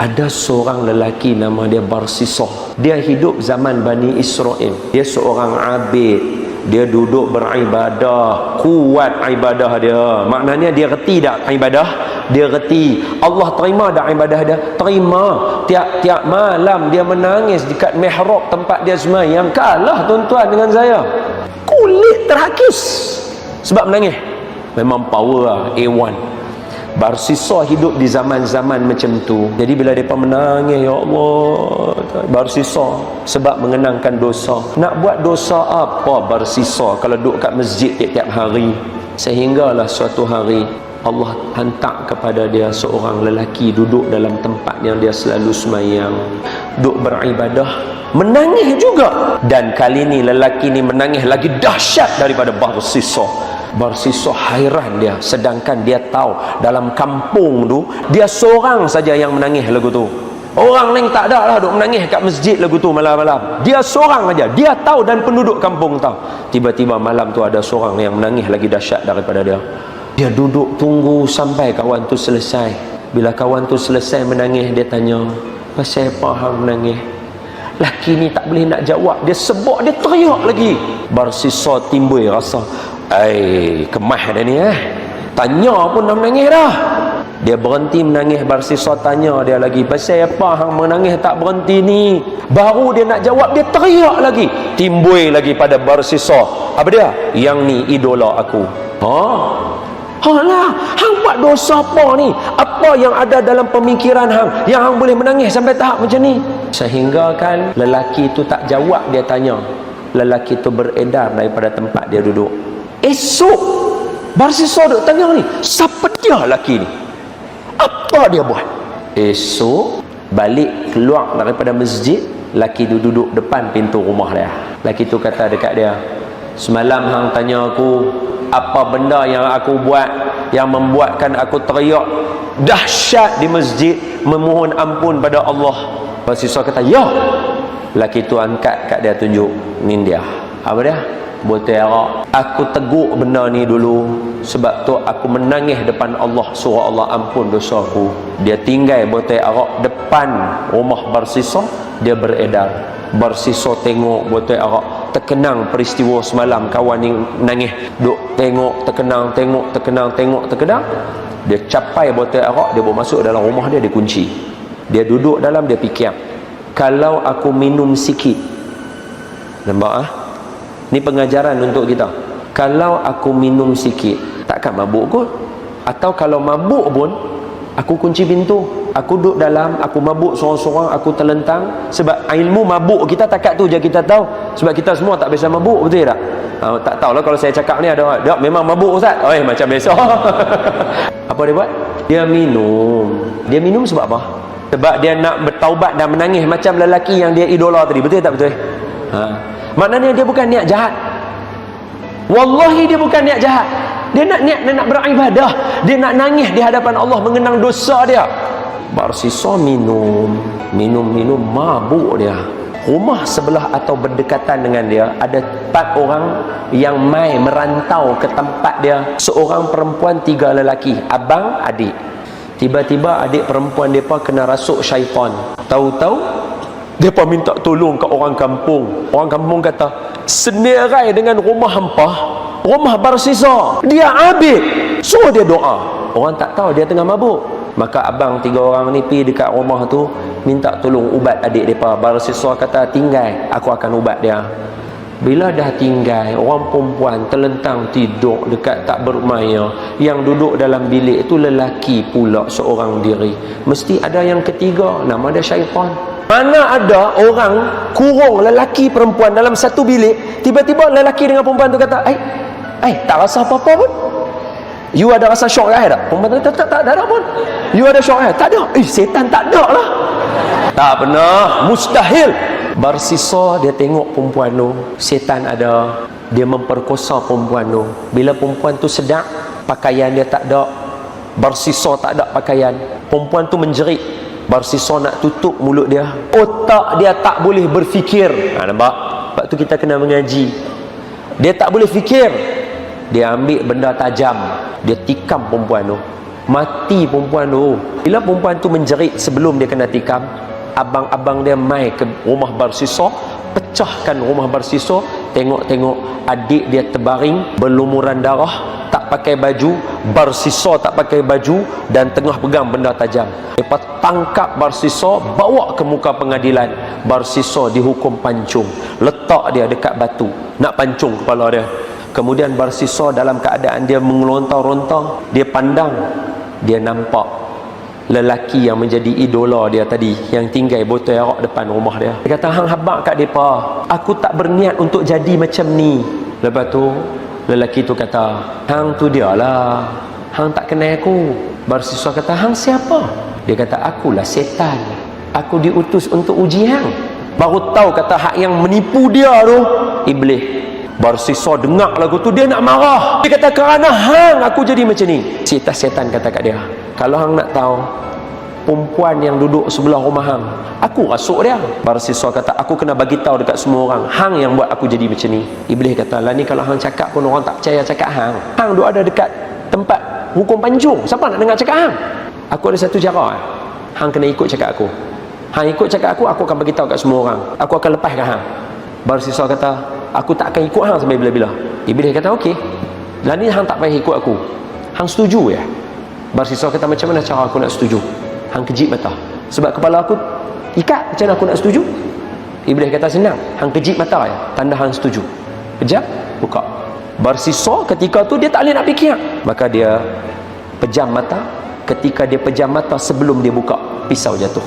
Ada seorang lelaki nama dia Barsisah. Dia hidup zaman Bani Israel. Dia seorang abid. Dia duduk beribadah. Kuat ibadah dia. Maknanya dia reti tak ibadah? Dia reti. Allah terima tak ibadah dia? Terima. Tiap-tiap malam dia menangis dekat mihrab tempat dia sembahyang. Kalah tuan-tuan dengan saya. Kulit terhakis sebab menangis. Memang power lah, A1. Barsisah hidup di zaman-zaman macam tu. Jadi bila mereka menangis, ya Allah, Barsisah sebab mengenangkan dosa. Nak buat dosa apa Barsisah kalau duduk kat masjid tiap-tiap hari? Sehinggalah suatu hari Allah hantar kepada dia seorang lelaki duduk dalam tempat yang dia selalu semayang, duduk beribadah, menangis juga. Dan kali ni lelaki ni menangis lagi dahsyat daripada Barsisah. Barsisah hairan dia, sedangkan dia tahu dalam kampung tu dia seorang saja yang menangis lagu tu. Orang lain tak ada lah duk menangis kat masjid lagu tu malam-malam. Dia seorang aja. Dia tahu dan penduduk kampung tahu. Tiba-tiba malam tu ada seorang yang menangis lagi dahsyat daripada dia. Dia duduk tunggu sampai kawan tu selesai. Bila kawan tu selesai menangis, dia tanya, "Pasal apa hang menangis?" Laki ni tak boleh nak jawab. Dia sebab, dia teriak lagi. Barsisah timbul rasa, kemah dah ni tanya pun dah menangis dah. Dia berhenti menangis. Barsisah tanya dia lagi, "Pasal apa hang menangis tak berhenti ni?" Baru dia nak jawab, dia teriak lagi. Timbul lagi pada Barsisah, apa dia? "Yang ni idola aku." Halah, hang buat dosa apa ni? Apa yang ada dalam pemikiran hang yang hang boleh menangis sampai tahap macam ni? Sehingga kan lelaki tu tak jawab dia tanya. Lelaki tu beredar daripada tempat dia duduk. Esok Barsisah duk tanya ni, siapa dia lelaki ni? Apa dia buat? Esok balik keluar daripada masjid, lelaki tu duduk depan pintu rumah dia. Lelaki tu kata dekat dia, "Semalam hang tanya aku apa benda yang aku buat yang membuatkan aku teriak dahsyat di masjid memohon ampun pada Allah." Barsisah kata, "Ya." Lelaki tu angkat kat dia, tunjuk, ni dia. Apa dia? Botol arak. "Aku teguk benda ni dulu sebab tu aku menangis depan Allah, suruh Allah ampun dosa aku." Dia tinggal botol arak depan rumah Barsisah. Dia beredar. Barsisah tengok botol arak, terkenang peristiwa semalam. Kawan ni nangis, duk tengok, terkenang, terkenang. Dia capai botol arak, dia bawa masuk dalam rumah dia, dia kunci. Dia duduk dalam, dia fikir, kalau aku minum sikit, nampak ni pengajaran untuk kita. Kalau aku minum sikit, takkan mabuk kot. Atau kalau mabuk pun, aku kunci pintu, aku duduk dalam, aku mabuk sorang-sorang, aku terlentang. Sebab ilmu mabuk kita takat tu je kita tahu. Sebab kita semua tak biasa mabuk, betul tak? Tak tahulah kalau saya cakap ni ada, "Dak memang mabuk Ustaz." Macam biasa. Apa dia buat? Dia minum. Dia minum sebab apa? Sebab dia nak bertaubat dan menangis macam lelaki yang dia idola tadi. Betul tak betul? Maknanya dia bukan niat jahat. Wallahi dia bukan niat jahat. Dia nak niat, dia nak beribadah. Dia nak nangis di hadapan Allah mengenang dosa dia. Barsisah minum, mabuk dia. Rumah sebelah atau berdekatan dengan dia ada 4 orang yang mai merantau ke tempat dia. Seorang perempuan, 3 lelaki, abang, adik. Tiba-tiba adik perempuan mereka kena rasuk syaitan. Tahu-tahu mereka minta tolong ke orang kampung. Orang kampung kata, "Senerai dengan rumah hempah, rumah Barsisah, dia abid, suruh dia doa." Orang tak tahu dia tengah mabuk. Maka abang 3 orang ni pergi dekat rumah tu, minta tolong ubat adik mereka. Barsisah kata, "Tinggal, aku akan ubat dia." Bila dah tinggal, orang perempuan terlentang tidur dekat tak bermaya. Yang duduk dalam bilik itu lelaki pula seorang diri. Mesti ada yang ketiga, nama dia syaitan. Mana ada orang kurung lelaki perempuan dalam satu bilik, tiba-tiba lelaki dengan perempuan tu kata, tak rasa apa-apa pun. You ada rasa syok tak? Perempuan tu tak ada pun. You ada syok tak? Tak ada. Setan tak ada lah. Tak pernah. Mustahil. Barsisah dia tengok perempuan tu, setan ada. Dia memperkosa perempuan tu. Bila perempuan tu sedar, pakaian dia tak ada. Barsisah tak ada pakaian. Perempuan tu menjerit. Barsisah nak tutup mulut dia. Otak dia tak boleh berfikir. Nampak? Sebab tu kita kena mengaji. Dia tak boleh fikir. Dia ambil benda tajam, dia tikam perempuan tu. Mati perempuan tu. Bila perempuan tu menjerit sebelum dia kena tikam, abang-abang dia mai ke rumah Barsisa, pecahkan rumah Barsisa, tengok-tengok adik dia terbaring berlumuran darah, tak pakai baju. Barsisa tak pakai baju dan tengah pegang benda tajam. Lepas tangkap Barsisa, bawa ke muka pengadilan. Barsisa dihukum pancung, letak dia dekat batu, nak pancung kepala dia. Kemudian Barsisa dalam keadaan dia mengelontar-lontar, dia pandang, dia nampak lelaki yang menjadi idola dia tadi, yang tinggal botol arak depan rumah dia. Dia kata, hang habaq kat depa, aku tak berniat untuk jadi macam ni. Lepas tu lelaki tu kata, hang tu dia lah, hang tak kenal aku. Barsisa kata, hang siapa? Dia kata, akulah setan, aku diutus untuk uji hang. Baru tahu kata hak yang menipu dia tu iblis. Barsisa dengar lagu tu, dia nak marah. Dia kata, kerana hang aku jadi macam ni. Setan kata kat dia, kalau hang nak tahu perempuan yang duduk sebelah rumah hang, aku rasuk dia. Barsisa kata, aku kena bagi tahu dekat semua orang, hang yang buat aku jadi macam ni. Iblis kata, lah ni kalau hang cakap pun orang tak percaya cakap hang. Hang duk ada dekat tempat hukum pancung, siapa nak dengar cakap hang? Aku ada satu cara, hang kena ikut cakap aku. Hang ikut cakap aku akan bagi tahu kat semua orang, aku akan lepaskan hang. Barsisa kata, aku tak akan ikut hang sampai bila-bila. Iblis kata, okey, lah ni hang tak payah ikut aku, hang setuju ya? Barsisa kata, macam mana cara aku nak setuju? Hang kejip mata, sebab kepala aku ikat, macam mana aku nak setuju? Iblis kata, senang, hang kejip mata ya, tanda hang setuju. Pejam, buka. Barsisa ketika tu dia tak boleh nak fikir, maka dia pejam mata. Ketika dia pejam mata, sebelum dia buka, pisau jatuh.